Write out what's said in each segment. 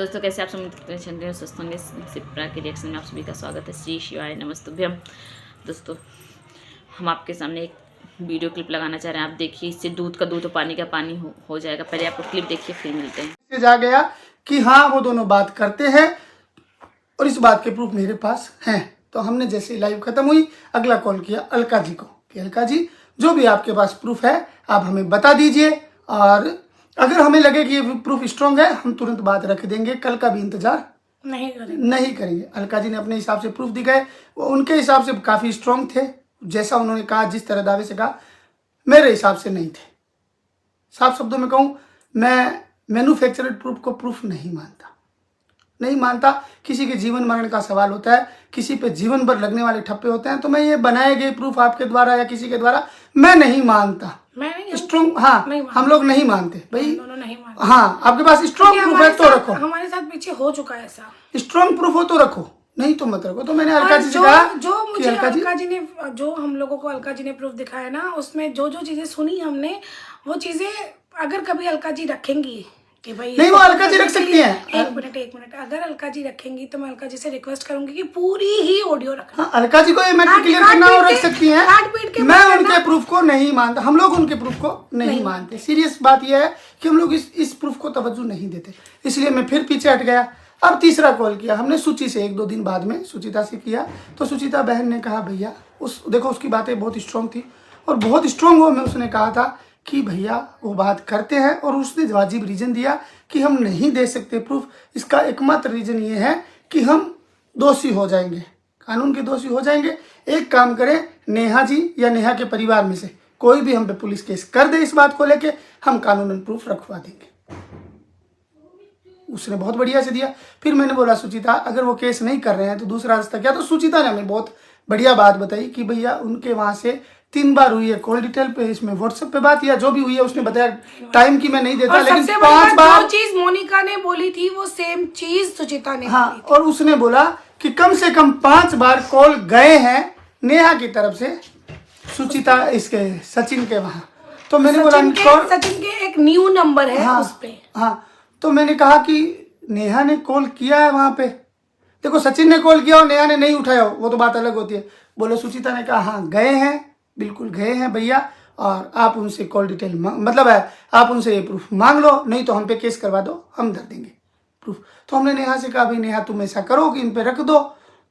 दोस्तों कैसे आप सब स्वस्थ होंगे। सिप्रा के रिएक्शन में आप सभी का स्वागत है। श्री शिवाय नमस्तुभ्यम। दोस्तों हम आपके सामने एक वीडियो क्लिप लगाना चाह रहे हैं। आप देखिए, इससे दूध का दूध और पानी का पानी हो जाएगा। पहले आपको क्लिप देखिए, फिर मिलते हैं। जा गया कि हाँ वो दोनों बात करते हैं और इस बात के प्रूफ मेरे पास हैं। तो हमने जैसे लाइव खत्म हुई अगला कॉल किया अलका जी को कि अलका जी जो भी आपके पास प्रूफ है आप हमें बता दीजिए, और अगर हमें लगे कि ये प्रूफ स्ट्रांग है हम तुरंत बात रख देंगे, कल का भी इंतजार नहीं करेंगे। अलका जी ने अपने हिसाब से प्रूफ दिखाए, वो उनके हिसाब से काफी स्ट्रांग थे। जैसा उन्होंने कहा, जिस तरह दावे से कहा, मेरे हिसाब से नहीं थे। साफ शब्दों में कहूं, मैं मैन्युफैक्चर्ड प्रूफ को प्रूफ नहीं मानता। किसी के जीवन मरण का सवाल होता है, किसी पे जीवन भर लगने वाले ठप्पे होते हैं। तो मैं ये बनाए गए प्रूफ आपके द्वारा या किसी के द्वारा मैं नहीं मानता। स्ट्रॉन्ग, हाँ हम लोग नहीं मानते भाई। हाँ आपके पास स्ट्रॉन्ग प्रूफ है तो रखो। हमारे साथ पीछे हो चुका है ऐसा। स्ट्रॉन्ग प्रूफ हो तो रखो, नहीं तो मत रखो। तो मैंने अलका जी से कहा जो मुझे अलका जी ने, जो हम लोगों को अलका जी ने प्रूफ दिखाया ना, उसमें जो जो चीजें सुनी हमने, वो चीजें अगर कभी अलका जी रखेंगी कि भाई नहीं, वो अलका जी रख सकती हैं। एक मिनट, अगर अलका जी रखेंगी तो मैं अलका जी से रिक्वेस्ट करूंगी कि पूरी ही ऑडियो रखना। हाँ, अलका जी को ये मैटर क्लियर करना और रख सकती हैं। मैं उनके प्रूफ को नहीं मानता, हम लोग उनके प्रूफ को नहीं मानते। सीरियस बात यह है कि हम लोग इस प्रूफ को तवज्जो नहीं देते, इसलिए मैं फिर पीछे हट गया। अब तीसरा कॉल किया हमने सूची से, 1-2 दिन बाद में सुचिता से किया। तो सुचिता बहन ने कहा भैया देखो उसकी बातें बहुत स्ट्रांग थी, और बहुत स्ट्रांग हो में उसने कहा था कि भैया वो बात करते हैं, और उसने वाजिब रीजन दिया कि हम नहीं दे सकते प्रूफ। इसका एकमात्र रीजन ये है कि हम दोषी हो जाएंगे, कानून के दोषी हो जाएंगे। एक काम करें, नेहा जी या नेहा के परिवार में से कोई भी हम पे पुलिस केस कर दे इस बात को लेके, हम कानूनन प्रूफ रखवा देंगे। उसने बहुत बढ़िया से दिया। फिर मैंने बोला सुचिता अगर वो केस नहीं कर रहे हैं तो दूसरा रास्ता क्या। तो सुचिता ने हमें बहुत बढ़िया बात बताई कि भैया उनके वहां से 3 बार हुई है कॉल डिटेल पे, इसमें व्हाट्सएप पे बात या जो भी हुई है। उसने बताया टाइम की मैं नहीं देता, लेकिन 5 बार जो चीज मोनिका ने बोली थी वो सेम चीज सुचिता ने हाँ बोली थी। और उसने बोला कि कम से कम 5 बार कॉल गए हैं नेहा की तरफ से सुचिता इसके सचिन के वहां। तो मैंने बोला सचिन के एक न्यू नंबर है उस पे। हाँ तो मैंने कहा कि नेहा ने कॉल किया है वहां पे। देखो सचिन ने कॉल किया और नेहा ने नहीं उठाया वो तो बात अलग होती है। बोले सुचिता ने कहा हाँ गए हैं, बिल्कुल गए हैं भैया, और आप उनसे कॉल डिटेल मतलब है आप उनसे ये प्रूफ मांग लो, नहीं तो हम पे केस करवा दो, हम धर देंगे प्रूफ। तो हमने नेहा से कहा भाई नेहा तुम ऐसा करो कि इन पे रख दो।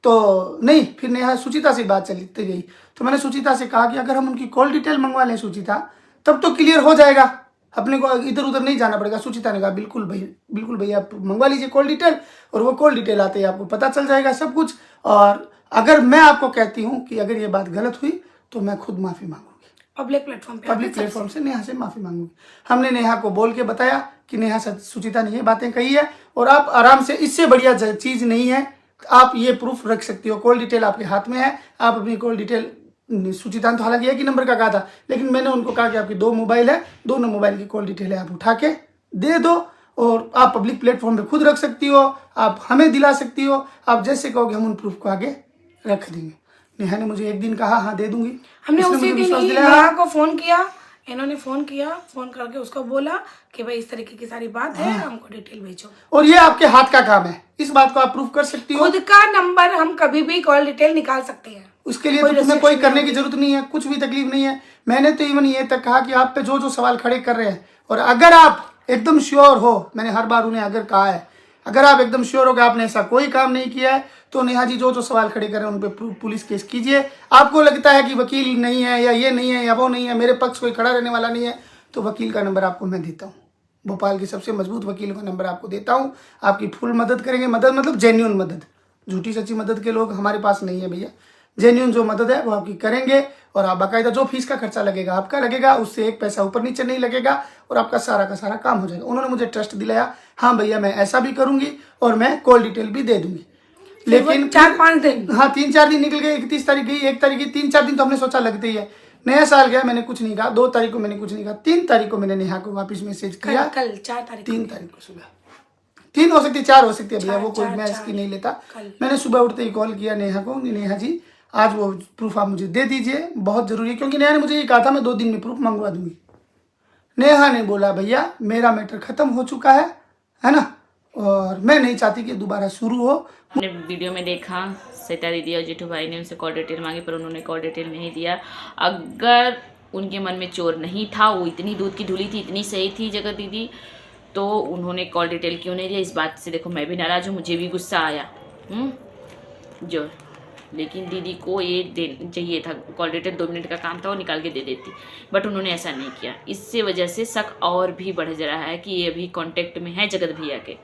तो नहीं, फिर नेहा सुचिता से बात चलती गई। तो मैंने सुचिता से कहा कि अगर हम उनकी कॉल डिटेल मंगवा लें सुचिता, तब तो क्लियर हो जाएगा, अपने को इधर उधर नहीं जाना पड़ेगा। सुचिता ने कहा बिल्कुल भैया आप मंगवा लीजिए कॉल डिटेल, और वो कॉल डिटेल आते ही आपको पता चल जाएगा सब कुछ। और अगर मैं आपको कहती हूँ कि अगर ये बात गलत हुई तो मैं खुद माफी मांगूंगी, पब्लिक प्लेटफॉर्म से नेहा से माफी मांगूंगी। हमने नेहा को बोल के बताया कि नेहा सुचिता ने ये बातें कही है, और आप आराम से, इससे बढ़िया चीज नहीं है, आप ये प्रूफ रख सकती हो। कॉल डिटेल आपके हाथ में है, आप अपनी कॉल डिटेल, सुचिता ने तो हालांकि एक ही नंबर का कहा था, लेकिन मैंने उनको कहा कि आपकी 2 मोबाइल है, दोनों मोबाइल की कॉल डिटेल है, आप उठा के दे दो, और आप पब्लिक प्लेटफॉर्म पे खुद रख सकती हो, आप हमें दिला सकती हो, आप जैसे कहोगे हम उन प्रूफ को आगे रख देंगे। नेहा ने मुझे एक दिन कहा हाँ दे दूंगी। हमने उसी दिन नेहा को फोन किया, इन्होंने फोन करके उसको बोला कि भाई इस तरीके की सारी बात है, हमको डिटेल भेजो। और ये आपके हाथ का काम है, इस बात को आप प्रूफ कर सकती हो। खुद का नंबर हम कभी भी कॉल डिटेल निकाल सकते हैं, उसके लिए तो तुम्हें कोई करने की जरूरत नहीं है, कुछ भी तकलीफ नहीं है। मैंने तो इवन ये तक कहा कि आप पे जो सवाल खड़े कर रहे हैं, और अगर आप एकदम श्योर हो, मैंने हर बार उन्हें अगर कहा है, अगर आप एकदम श्योर हो कि आपने ऐसा कोई काम नहीं किया है, तो नेहा जी जो सवाल खड़े कर रहे हैं उन पे पुलिस केस कीजिए। आपको लगता है कि वकील नहीं है या ये नहीं है या वो नहीं है, मेरे पक्ष कोई खड़ा रहने वाला नहीं है, तो वकील का नंबर आपको मैं देता हूँ, भोपाल की सबसे मजबूत वकील का नंबर आपको देता हूँ। आपकी फुल मदद करेंगे, मदद मतलब जेन्युइन मदद, झूठी सच्ची मदद के लोग हमारे पास नहीं है भैया। जेन्युइन जो मदद है वो आपकी करेंगे, और आप बाकायदा जो फीस का खर्चा लगेगा आपका लगेगा, उससे 1 पैसा ऊपर नीचे नहीं लगेगा, और आपका सारा का सारा काम हो जाएगा। उन्होंने मुझे ट्रस्ट दिलाया, हाँ भैया मैं ऐसा भी करूंगी और मैं कॉल डिटेल भी दे दूंगी। लेकिन 4-5 दिन, हाँ 3-4 दिन निकल गए, 31 तारीख गई, 1 तारीख गई, 3-4 दिन तो हमने सोचा लगते ही है। नया साल गया, मैंने कुछ नहीं कहा। 2 तारीख को मैंने कुछ नहीं कहा। 3 तारीख को मैंने नेहा को वापस मैसेज किया, कल 4 तारीख, 3 तारीख को सुबह, 3 हो सकती है 4 हो सकती है भैया, वो कोई मैं इसकी नहीं लेता। मैंने सुबह उठते ही कॉल किया नेहा को, नेहा जी आज वो प्रूफ आप मुझे दे दीजिए, बहुत जरूरी है, क्योंकि नेहा ने मुझे ये कहा था मैं 2 दिन में प्रूफ मंगवा दूंगी। नेहा ने बोला भैया मेरा मैटर खत्म हो चुका है ना, और मैं नहीं चाहती कि दोबारा शुरू हो। हमने वीडियो में देखा श्वेता दीदी और जेठू भाई ने उनसे कॉल डिटेल मांगी पर उन्होंने कॉल डिटेल नहीं दिया। अगर उनके मन में चोर नहीं था, वो इतनी दूध की धुली थी, इतनी सही थी जगत दीदी, तो उन्होंने कॉल डिटेल क्यों नहीं दिया? इस बात से देखो मैं भी नाराज़ हूँ, मुझे भी गुस्सा आया जो। लेकिन दीदी को ये चाहिए था कॉल डिटेल, 2 मिनट का काम था, वो निकाल के दे देती, बट उन्होंने ऐसा नहीं किया। इससे वजह से शक और भी बढ़ जा रहा है कि ये अभी कांटेक्ट में है जगत भैया के।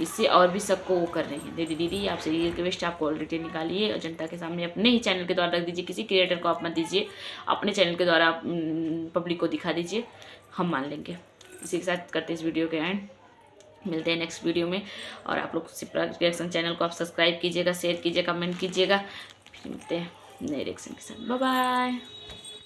इससे और भी सबको वो कर रही है। दीदी आपसे ये रिक्वेस्ट, आप कॉल डिटेल निकालिए और जनता के सामने अपने ही चैनल के द्वारा रख दीजिए, किसी क्रिएटर को आप मत दीजिए, अपने चैनल के द्वारा पब्लिक को दिखा दीजिए, हम मान लेंगे। इसी के साथ करते इस वीडियो के एंड, मिलते हैं नेक्स्ट वीडियो में। और आप लोग सिप्रा रिएक्शन चैनल को आप सब्सक्राइब कीजिएगा, शेयर कीजिएगा, कमेंट कीजिएगा। फिर मिलते हैं नए रिएक्शन के साथ। Bye bye.